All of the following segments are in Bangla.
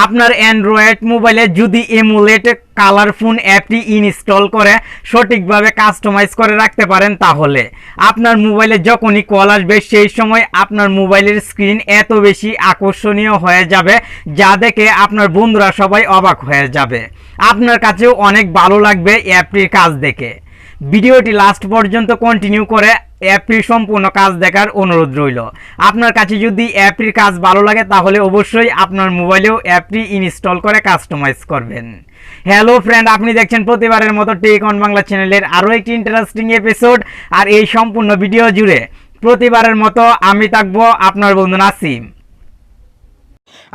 আপনার অ্যান্ড্রয়েড মোবাইলে যদি এমুলেট কালারফুল অ্যাপটি ইনস্টল করে সঠিকভাবে কাস্টমাইজ করে রাখতে পারেন, তাহলে আপনার মোবাইলে যখনই কল আসবে সেই সময় আপনার মোবাইলের স্ক্রিন এত বেশি আকর্ষণীয় হয়ে যাবে যা দেখে আপনার বন্ধুরা সবাই অবাক হয়ে যাবে। আপনার কাছেও অনেক ভালো লাগবে অ্যাপটির কাজ দেখে। ভিডিওটি লাস্ট পর্যন্ত কন্টিনিউ করে অ্যাপটির সম্পূর্ণ কাজ দেখার অনুরোধ রইল। আপনার কাছে যদি অ্যাপটির কাজ ভালো লাগে তাহলে অবশ্যই আপনার মোবাইলেও অ্যাপটি ইনস্টল করে কাস্টমাইজ করবেন। হ্যালো ফ্রেন্ড, আপনি দেখছেন প্রতিবারের মতো টেক অন বাংলা চ্যানেলের আরও একটি ইন্টারেস্টিং এপিসোড। আর এই সম্পূর্ণ ভিডিও জুড়ে প্রতিবারের মতো আমি থাকবো আপনার বন্ধু নাসিম।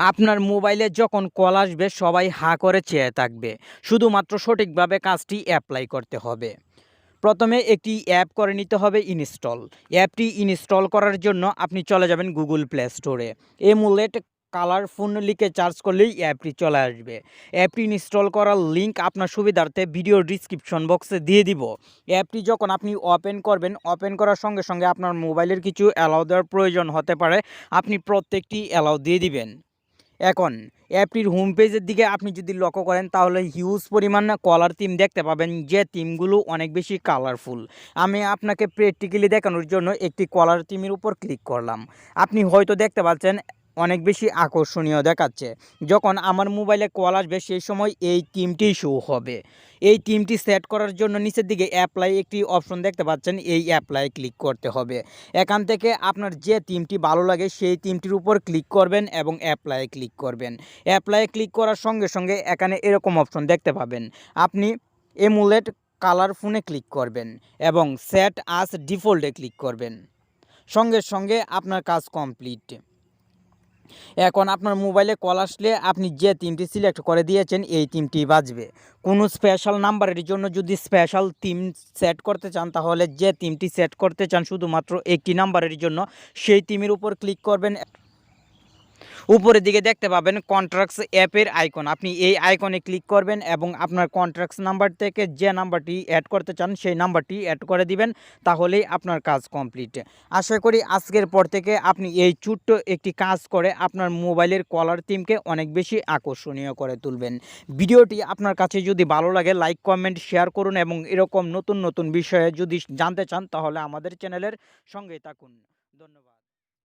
আপনার মোবাইলে যখন কল আসবে সবাই হা করে চেয়ে থাকবে, শুধুমাত্র সঠিকভাবে কাজটি অ্যাপ্লাই করতে হবে। প্রথমে একটি অ্যাপ করে নিতে হবে ইনস্টল। অ্যাপটি ইনস্টল করার জন্য আপনি চলে যাবেন গুগল প্লে স্টোরে। এমুলেট কালারফুল লিখে সার্চ করলেই অ্যাপটি চলে আসবে। অ্যাপটি ইনস্টল করার লিঙ্ক আপনার সুবিধার্থে ভিডিও ডিসক্রিপশন বক্সে দিয়ে দিব। অ্যাপটি যখন আপনি ওপেন করবেন, ওপেন করার সঙ্গে সঙ্গে আপনার মোবাইলের কিছু অ্যালাউ দেওয়ার প্রয়োজন হতে পারে, আপনি প্রত্যেকটি অ্যালাউ দিয়ে দিবেন। এখন অ্যাপটির হোম পেজের দিকে আপনি যদি লক্ষ্য করেন তাহলে হিউজ পরিমাণ কলার থিম দেখতে পাবেন, যে থিমগুলো অনেক বেশি কালারফুল। আমি আপনাকে প্র্যাকটিক্যালি দেখানোর জন্য একটি কলার থিমের উপর ক্লিক করলাম। আপনি হয়তো দেখতে পাচ্ছেন অনেক বেশি আকর্ষণীয় দেখাচ্ছে। যখন আমার মোবাইলে কল আসবে সেই সময় এই থিমটি শো হবে। এই থিমটি সেট করার জন্য নিচের দিকে অ্যাপ্লাই একটি অপশন দেখতে পাচ্ছেন, এই অ্যাপ্লাই ক্লিক করতে হবে। এখান থেকে আপনার যে থিমটি ভালো লাগে সেই থিমটির উপর ক্লিক করবেন এবং অ্যাপ্লাই ক্লিক করবেন। অ্যাপ্লাই ক্লিক করার সঙ্গে সঙ্গে এখানে এরকম অপশন দেখতে পাবেন। আপনি এমুলেট কালারফুলে ক্লিক করবেন এবং সেট আস ডিফল্টে ক্লিক করবেন। সঙ্গে সঙ্গে আপনার কাজ কমপ্লিট। এখন আপনার মোবাইলে কল আসলে আপনি যে থিমটি সিলেক্ট করে দিয়েছেন এই থিমটি বাজবে। কোনো স্পেশাল নাম্বারের জন্য যদি স্পেশাল থিম সেট করতে চান তাহলে যে থিমটি সেট করতে চান শুধুমাত্র একটি নাম্বারের জন্য সেই থিমের উপর ক্লিক করবেন। উপরের দিকে দেখতে পাবেন কন্ট্রাক্টস অ্যাপের আইকন, আপনি এই আইকনে ক্লিক করবেন এবং আপনার কন্ট্রাক্টস নাম্বার থেকে যে নাম্বারটি অ্যাড করতে চান সেই নাম্বারটি অ্যাড করে দিবেন, তাহলেই আপনার কাজ কমপ্লিট। আশা করি আজকের পর থেকে আপনি এই ছোট্ট একটি কাজ করে আপনার মোবাইলের কলার থিমকে অনেক বেশি আকর্ষণীয় করে তুলবেন। ভিডিওটি আপনার কাছে যদি ভালো লাগে লাইক কমেন্ট শেয়ার করুন এবং এরকম নতুন নতুন বিষয়ে যদি জানতে চান তাহলে আমাদের চ্যানেলের সঙ্গেই থাকুন। ধন্যবাদ।